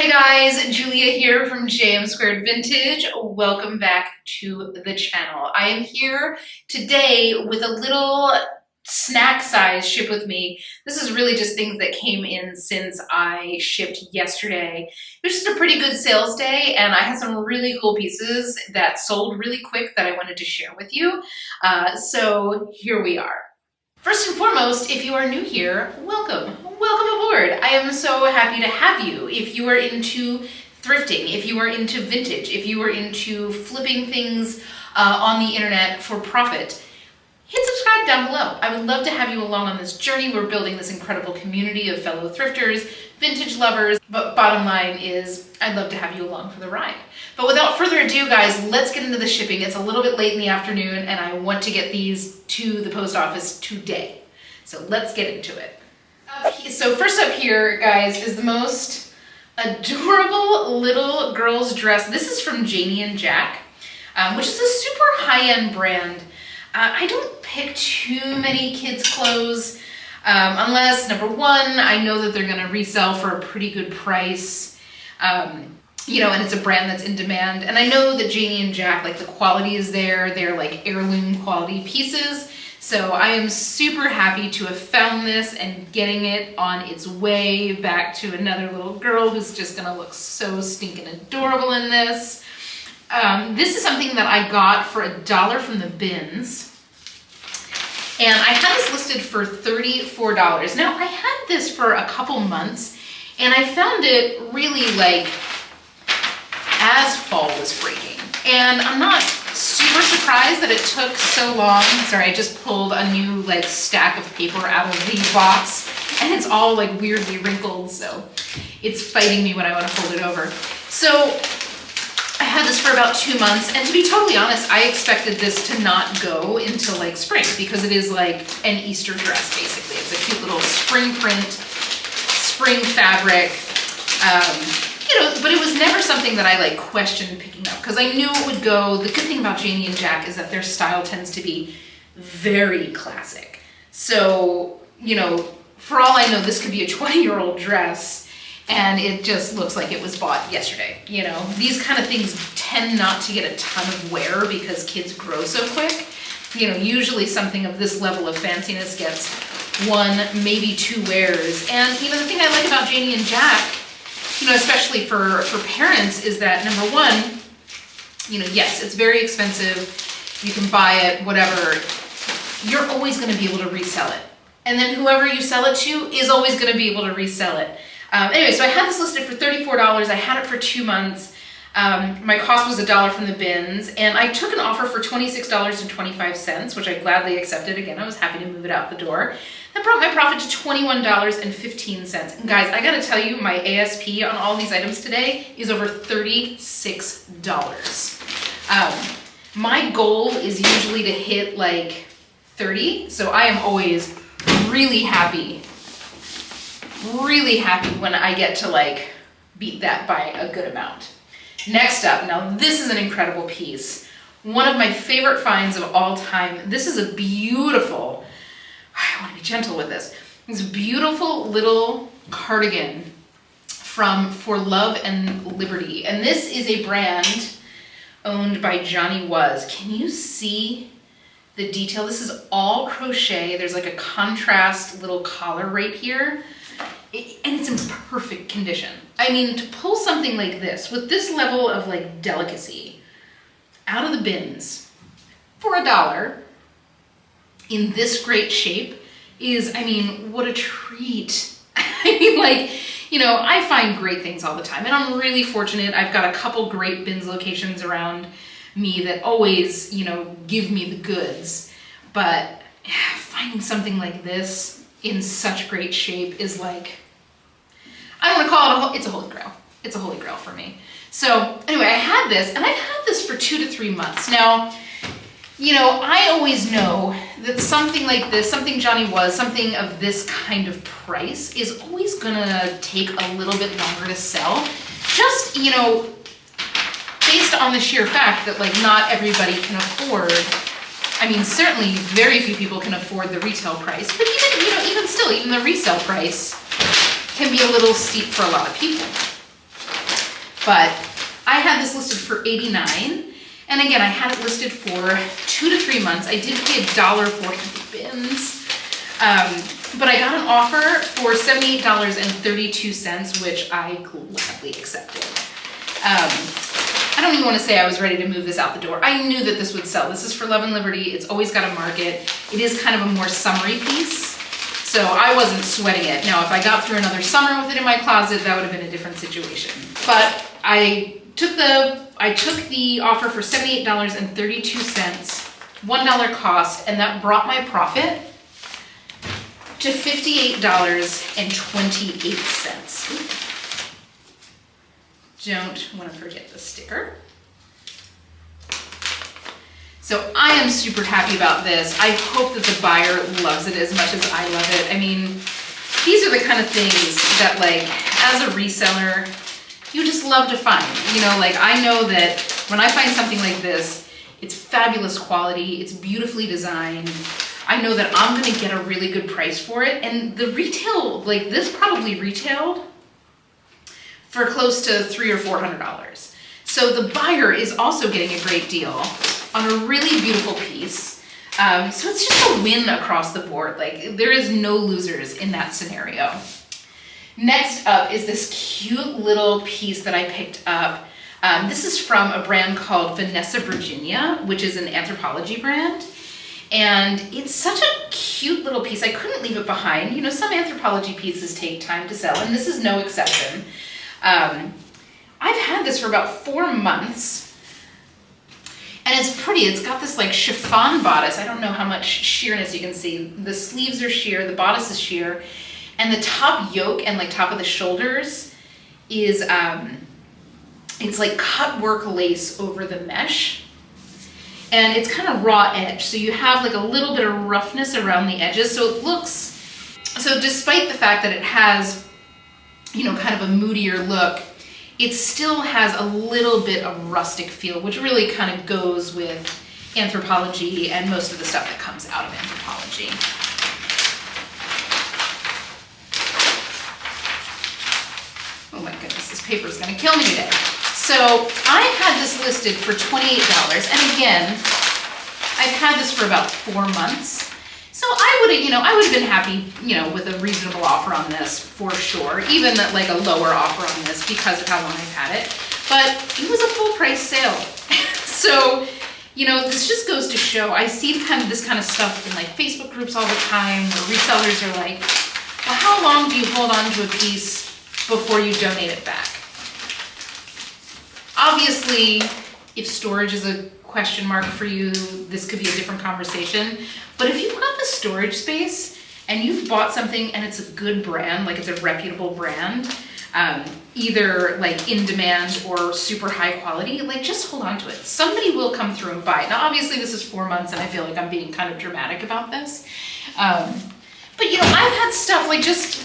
Hey guys, Julia here from JM2 Vintage. Welcome back to the channel. I am here today with a little snack size ship with me. This is really just things that came in since I shipped yesterday. It was just a pretty good sales day and I had some really cool pieces that sold really quick that I wanted to share with you. So here we are. First and foremost, if you are new here, welcome. Welcome aboard. I am so happy to have you. If you are into thrifting, if you are into vintage, if you are into flipping things on the internet for profit, hit subscribe down below. I would love to have you along on this journey. We're building this incredible community of fellow thrifters, vintage lovers, but bottom line is I'd love to have you along for the ride. But without further ado, guys, let's get into the shipping. It's a little bit late in the afternoon and I want to get these to the post office today. So let's get into it. So first up here, guys, is the most adorable little girl's dress. This is from Janie and Jack, which is a super high-end brand. I don't pick too many kids' clothes unless, number one, I know that they're gonna resell for a pretty good price, you know, and it's a brand that's in demand. And I know that Janie and Jack, like the quality is there. They're like heirloom quality pieces. So I am super happy to have found this and getting it on its way back to another little girl who's just gonna look so stinking adorable in this. This is something that I got for $1 from the bins. And I had this listed for $34. Now I had this for a couple months and I found it really like as fall was breaking. And I'm not super surprised that it took so long. Sorry, I just pulled a new like stack of paper out of the box and it's all like weirdly wrinkled, so it's fighting me when I want to fold it over. So I had this for about 2 months, and to be totally honest, I expected this to not go until like spring because it is like an Easter dress basically. It's a cute little spring print, spring fabric. You know, but it was never something that I like questioned picking up because I knew it would go. The good thing about Janie and Jack is that their style tends to be very classic. So, you know, for all I know, this could be a 20-year-old dress and it just looks like it was bought yesterday. You know, these kind of things tend not to get a ton of wear because kids grow so quick. You know, usually something of this level of fanciness gets 1, maybe 2 wears. And, you know, the thing I like about Janie and Jack, you know, especially for parents, is that number one, you know, yes, it's very expensive. You can buy it, whatever. You're always going to be able to resell it. And then whoever you sell it to is always going to be able to resell it. Anyway, so I had this listed for $34. I had it for 2 months. My cost was $1 from the bins. And I took an offer for $26.25, which I gladly accepted. Again, I was happy to move it out the door. That brought my profit to $21.15. And guys, I gotta tell you, my ASP on all these items today is over $36. My goal is usually to hit like 30, so I am always really happy when I get to like beat that by a good amount. Next up, now this is an incredible piece. One of my favorite finds of all time. This is a beautiful, I want to be gentle with this. This beautiful little cardigan from For Love and Liberty. And this is a brand owned by Johnny Was. Can you see the detail? This is all crochet. There's like a contrast little collar right here. And it's in perfect condition. I mean, to pull something like this with this level of like delicacy out of the bins for $1 in this great shape is, I mean, what a treat. I mean, like, you know, I find great things all the time and I'm really fortunate. I've got a couple great bins locations around me that always, you know, give me the goods. But finding something like this in such great shape is like, I don't want to call it it's a holy grail. It's a holy grail for me. So anyway, I had this and I've had this for 2 to 3 months. Now, you know, I always know that something like this, something Johnny Was, something of this kind of price is always gonna take a little bit longer to sell. Just, you know, based on the sheer fact that like not everybody can afford, I mean, certainly very few people can afford the retail price, but even, you know, even still, even the resale price can be a little steep for a lot of people. But I had this listed for $89. And again, I had it listed for 2 to 3 months. I did pay $1 for the bins. But I got an offer for $78.32, which I gladly accepted. I don't even want to say I was ready to move this out the door. I knew that this would sell. This is for Love and Liberty. It's always got a market. It is kind of a more summery piece, so I wasn't sweating it. Now, if I got through another summer with it in my closet, that would have been a different situation. But I took the offer for $78.32, $1 cost, and that brought my profit to $58.28. Don't want to forget the sticker. So I am super happy about this. I hope that the buyer loves it as much as I love it. I mean, these are the kind of things that, like, as a reseller, you just love to find. You know, like, I know that when I find something like this, it's fabulous quality, it's beautifully designed. I know that I'm gonna get a really good price for it. And the retail, like, this probably retailed for close to $300 or $400. So the buyer is also getting a great deal on a really beautiful piece. So it's just a win across the board. Like, there is no losers in that scenario. Next up is this cute little piece that I picked up. This is from a brand called Vanessa Virginia, which is an Anthropology brand. And it's such a cute little piece. I couldn't leave it behind. You know, some Anthropology pieces take time to sell, and this is no exception. I've had this for about 4 months, and it's pretty. It's got this like chiffon bodice. I don't know how much sheerness you can see. The sleeves are sheer, the bodice is sheer, and the top yoke and like top of the shoulders is, it's like cut work lace over the mesh. And it's kind of raw edge, so you have like a little bit of roughness around the edges. So it looks, so despite the fact that it has, you know, kind of a moodier look, it still has a little bit of rustic feel, which really kind of goes with Anthropology and most of the stuff that comes out of Anthropology. Oh my goodness, this paper is gonna kill me today. So I had this listed for $28, and again, I've had this for about 4 months. So I would have been happy, you know, with a reasonable offer on this for sure, even like a lower offer on this because of how long I've had it. But it was a full price sale. So, you know, this just goes to show, I see this kind of stuff in like Facebook groups all the time where resellers are like, well, how long do you hold on to a piece before you donate it back? Obviously, if storage is a question mark for you, this could be a different conversation. But if you've got the storage space and you've bought something and it's a good brand, like it's a reputable brand, either like in demand or super high quality, like just hold on to it. Somebody will come through and buy it. Now, obviously this is 4 months and I feel like I'm being kind of dramatic about this. But you know, I've had stuff like just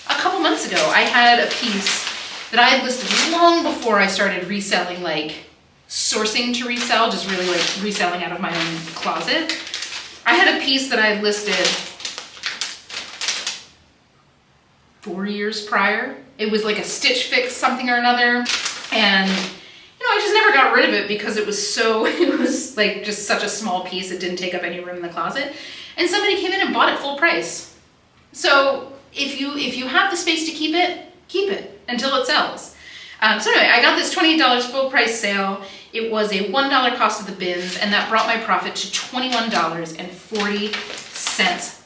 a couple months ago, I had a piece that I had listed long before I started reselling, like sourcing to resell, just really like reselling out of my own closet. I had a piece that I had listed 4 years prior. It was like a Stitch Fix something or another. And, you know, I just never got rid of it because it was like just such a small piece. It didn't take up any room in the closet. And somebody came in and bought it full price. So if you have the space to keep it until it sells. So anyway, I got this $28 full price sale. It was a $1 cost of the bins, and that brought my profit to $21.40.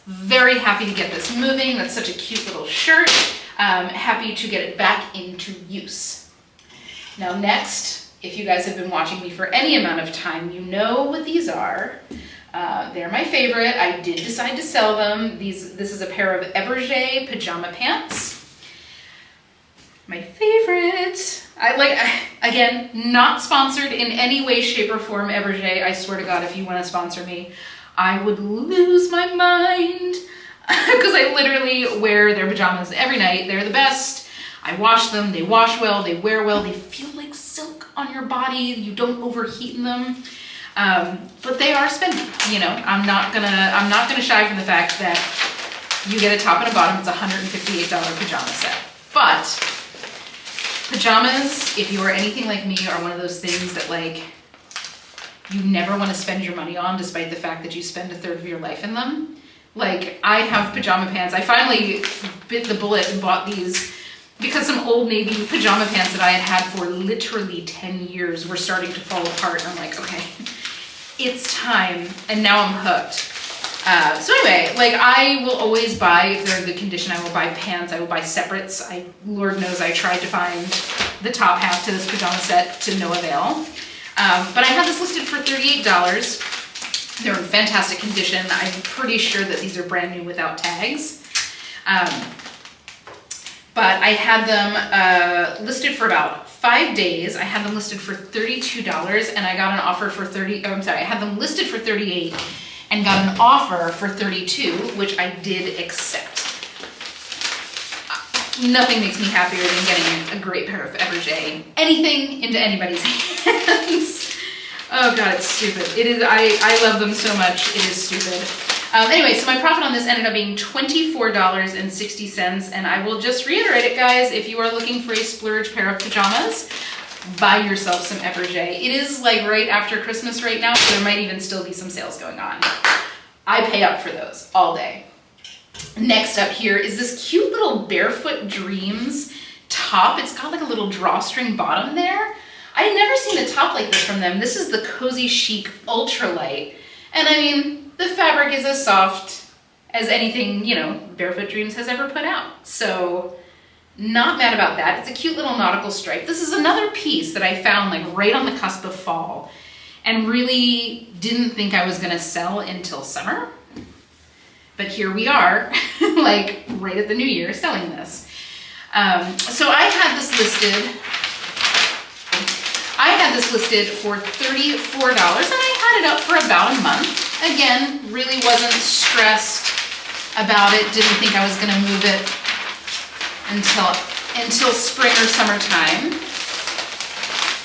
Very happy to get this moving. That's such a cute little shirt. Happy to get it back into use. Now next, if you guys have been watching me for any amount of time, you know what these are. They're my favorite. I did decide to sell them. This is a pair of Eberge pajama pants. My favorite. Again, not sponsored in any way, shape, or form, Eberge. I swear to God, if you want to sponsor me, I would lose my mind because I literally wear their pajamas every night. They're the best. I wash them. They wash well. They wear well. They feel like silk on your body. You don't overheat in them. But they are spendy. You know, I'm not gonna shy from the fact that you get a top and a bottom. It's a $158 pajama set. But Pajamas, if you are anything like me, are one of those things that like you never want to spend your money on, despite the fact that you spend a third of your life in them. Like, I have pajama pants. I finally bit the bullet and bought these because some Old Navy pajama pants that I had had for literally 10 years were starting to fall apart. And I'm like, okay, it's time. And now I'm hooked. So anyway, like I will always buy, if they're in good condition, I will buy pants, I will buy separates. Lord knows I tried to find the top half to this pajama set to no avail. But I had this listed for $38. They're in fantastic condition. I'm pretty sure that these are brand new without tags. But I had them listed for about 5 days. I had them listed for $32 and I got an offer for I had them listed for $38 and got an offer for $32, which I did accept. Nothing makes me happier than getting a great pair of Everjay, anything into anybody's hands. Oh God, it's stupid. It is, I love them so much, it is stupid. Anyway, so my profit on this ended up being $24.60, and I will just reiterate it, guys, if you are looking for a splurge pair of pajamas, buy yourself some Everjay. It is like right after Christmas right now, so there might even still be some sales going on. I pay up for those all day. Next up here is this cute little Barefoot Dreams top. It's got like a little drawstring bottom there. I had never seen a top like this from them. This is the Cozy Chic Ultralight. And I mean, the fabric is as soft as anything, you know, Barefoot Dreams has ever put out. So not mad about that. It's a cute little nautical stripe. This is another piece that I found like right on the cusp of fall and really didn't think I was gonna sell until summer. But here we are, like right at the new year selling this. So I had this listed for $34 and I had it up for about a month. Again, really wasn't stressed about it. Didn't think I was gonna move it until spring or summertime.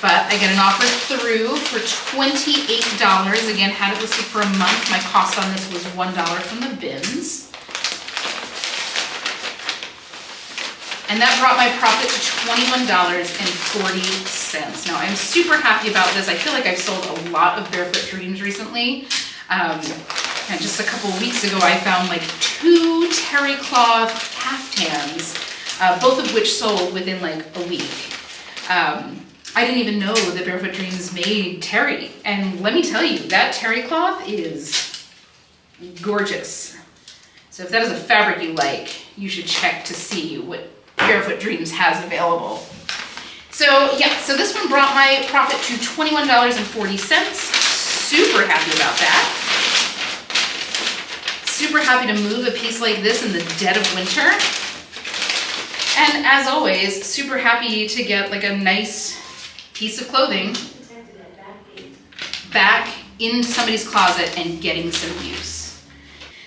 But I get an offer through for $28. Again, had it listed for a month. My cost on this was $1 from the bins. And that brought my profit to $21.40. Now, I'm super happy about this. I feel like I've sold a lot of Barefoot Dreams recently. And just a couple of weeks ago, I found like 2 terry cloth caftans, both of which sold within like a week. I didn't even know that Barefoot Dreams made terry. And let me tell you, that terry cloth is gorgeous. So if that is a fabric you like, you should check to see what Barefoot Dreams has available. So yeah, so this one brought my profit to $21.40. Super happy about that. Super happy to move a piece like this in the dead of winter. And as always, super happy to get like a nice piece of clothing back into somebody's closet and getting some use.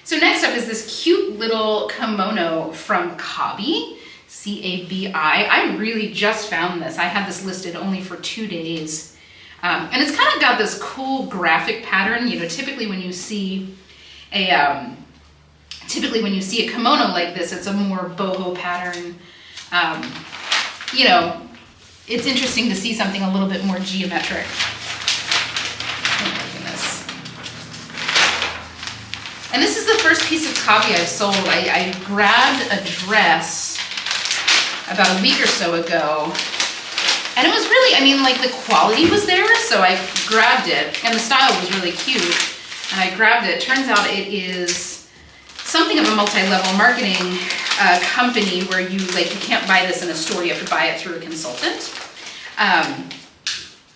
So next up is this cute little kimono from Cabi, C-A-B-I. I really just found this. I had this listed only for 2 days. And it's kind of got this cool graphic pattern. You know, typically when you see a kimono like this, it's a more boho pattern. You know, it's interesting to see something a little bit more geometric. Oh my goodness. And this is the first piece of Cabi I've sold. I grabbed a dress about a week or so ago. And it was really, I mean, like the quality was there, so I grabbed it. And the style was really cute. And I grabbed it. Turns out it is something of a multi-level marketing company where you can't buy this in a store, you have to buy it through a consultant.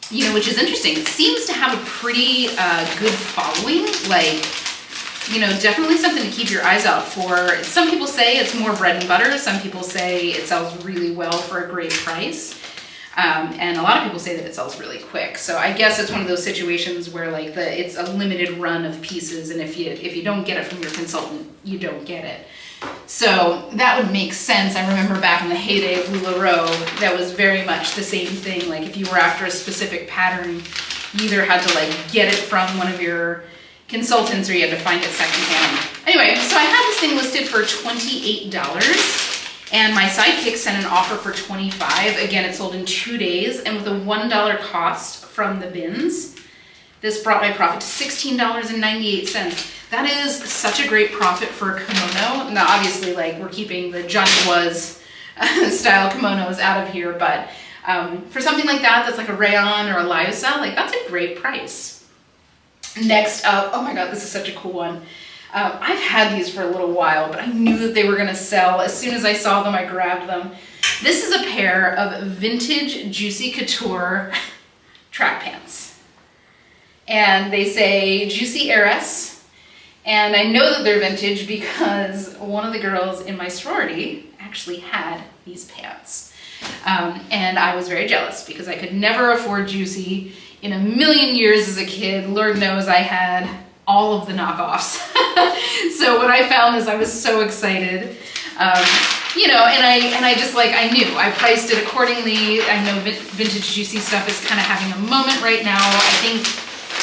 You know, which is interesting. It seems to have a pretty good following, like, you know, definitely something to keep your eyes out for. Some people say it's more bread and butter. Some people say it sells really well for a great price. And a lot of people say that it sells really quick. So I guess it's one of those situations where like it's a limited run of pieces, and if you don't get it from your consultant, you don't get it. So that would make sense. I remember back in the heyday of LuLaRoe, that was very much the same thing. Like if you were after a specific pattern, you either had to like get it from one of your consultants or you had to find it secondhand. Anyway, so I had this thing listed for $28. And my sidekick sent an offer for $25. Again, it sold in 2 days, and with a $1 cost from the bins, this brought my profit to $16.98. That is such a great profit for a kimono. Now, obviously, like, we're keeping the Johnny Was style kimonos out of here, but for something like that, that's like a rayon or a lyocell, like, that's a great price. Next up, oh my God, this is such a cool one. I've had these for a little while, but I knew that they were gonna sell. As soon as I saw them, I grabbed them. This is a pair of vintage Juicy Couture track pants. And they say Juicy Heiress. And I know that they're vintage because one of the girls in my sorority actually had these pants. And I was very jealous because I could never afford Juicy in a million years as a kid. Lord knows I had all of the knockoffs. So what I found is I was so excited. You know, and I just like, I knew, I priced it accordingly. I know vintage Juicy stuff is kind of having a moment right now. I think,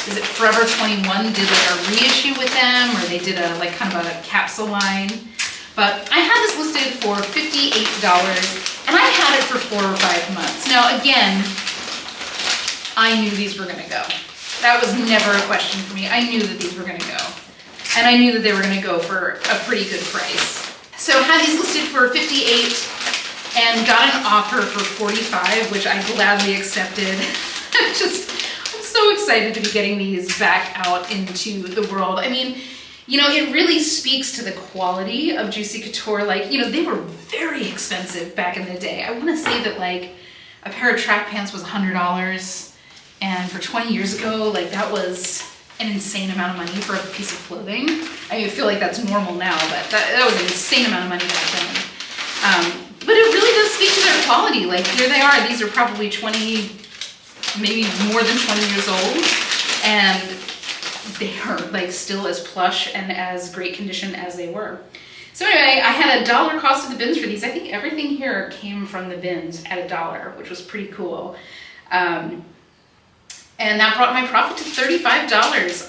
is it Forever 21 did like a reissue with them, or they did a like kind of a capsule line. But I had this listed for $58, and I had it for 4 or 5 months. Now again, I knew these were gonna go. That was never a question for me. I knew that these were gonna go. And I knew that they were gonna go for a pretty good price. So had these listed for $58 and got an offer for $45, which I gladly accepted. I'm so excited to be getting these back out into the world. I mean, you know, it really speaks to the quality of Juicy Couture. Like, you know, they were very expensive back in the day. I wanna say that like a pair of track pants was $100. And for 20 years ago, like that was an insane amount of money for a piece of clothing. I feel like that's normal now, but that was an insane amount of money back then. But it really does speak to their quality. Like here they are, these are probably 20, maybe more than 20 years old. And they are like still as plush and as great condition as they were. So anyway, I had a $1 cost of the bins for these. I think everything here came from the bins at $1, which was pretty cool. And that brought my profit to $35.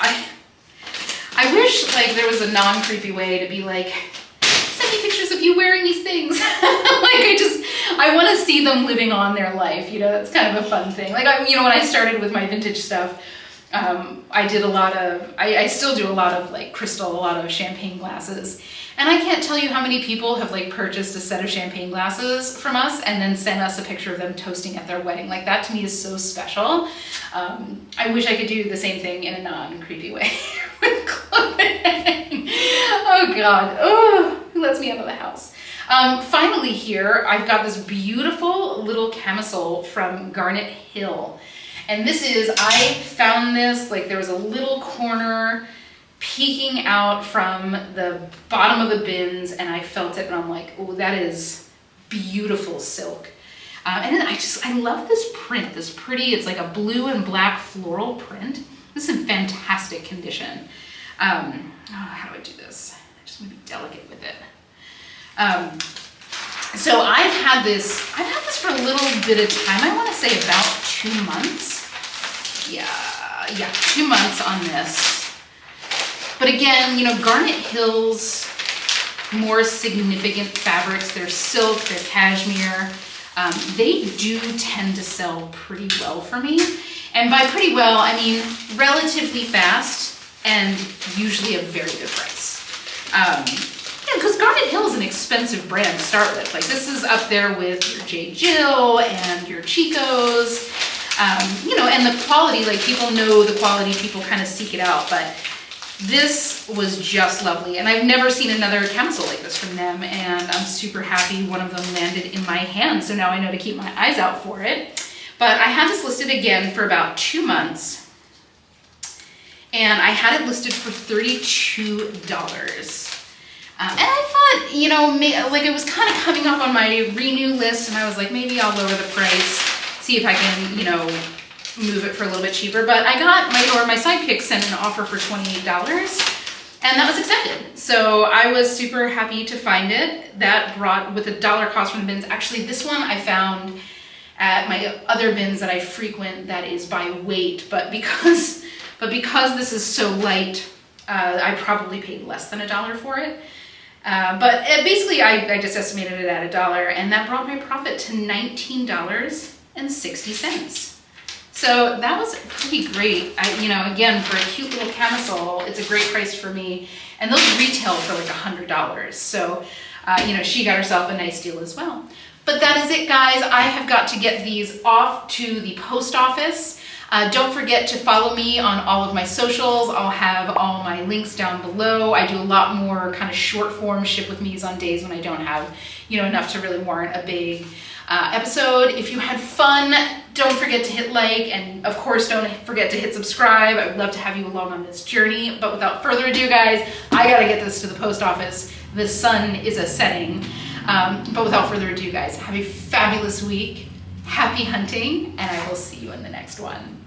I wish like there was a non-creepy way to be like, send me pictures of you wearing these things. Like I want to see them living on their life. You know, that's kind of a fun thing. Like you know, when I started with my vintage stuff, I did a lot of, I still do a lot of like crystal, a lot of champagne glasses. And I can't tell you how many people have like purchased a set of champagne glasses from us and then sent us a picture of them toasting at their wedding. Like that to me is so special. I wish I could do the same thing in a non-creepy way with clothing. Oh God, oh, who lets me out of the house? Finally here, I've got this beautiful little camisole from Garnet Hill. And this is, I found this, like there was a little corner peeking out from the bottom of the bins, and I felt it and I'm like, oh, that is beautiful silk. And then I love this print, this pretty, it's like a blue and black floral print. This is in fantastic condition. How do I do this? I just want to be delicate with it. So I've had this for a little bit of time. I want to say about 2 months. Yeah, 2 months on this. But again, you know, Garnet Hill's more significant fabrics, they're silk, they're cashmere, they do tend to sell pretty well for me. And by pretty well, I mean relatively fast and usually a very good price. Yeah, because Garnet Hill is an expensive brand to start with. Like this is up there with your J. Jill and your Chico's, you know, and the quality, like people know the quality, people kind of seek it out, but this was just lovely. And I've never seen another camisole like this from them, and I'm super happy one of them landed in my hand, so now I know to keep my eyes out for it. But I had this listed again for about 2 months, and I had it listed for $32. And I thought, you know, like it was kind of coming up on my renew list, and I was like, maybe I'll lower the price, see if I can, you know, move it for a little bit cheaper. But I got my sidekick sent an offer for $28, and that was accepted. So I was super happy to find it. That brought, with $1 cost from the bins. Actually, this one I found at my other bins that I frequent that is by weight, but because this is so light, I probably paid less than $1 for it. Basically, I just estimated it at $1, and that brought my profit to $19.60. So that was pretty great. Again, for a cute little camisole, it's a great price for me. And those retail for like $100. So, she got herself a nice deal as well. But that is it, guys. I have got to get these off to the post office. Don't forget to follow me on all of my socials. I'll have all my links down below. I do a lot more kind of short form ship with me's on days when I don't have, enough to really warrant a big episode. If you had fun, don't forget to hit like, and of course don't forget to hit subscribe. I would love to have you along on this journey. But without further ado, guys, I gotta get this to the post office. The sun is setting. But without further ado, guys, have a fabulous week. Happy hunting, and I will see you in the next one.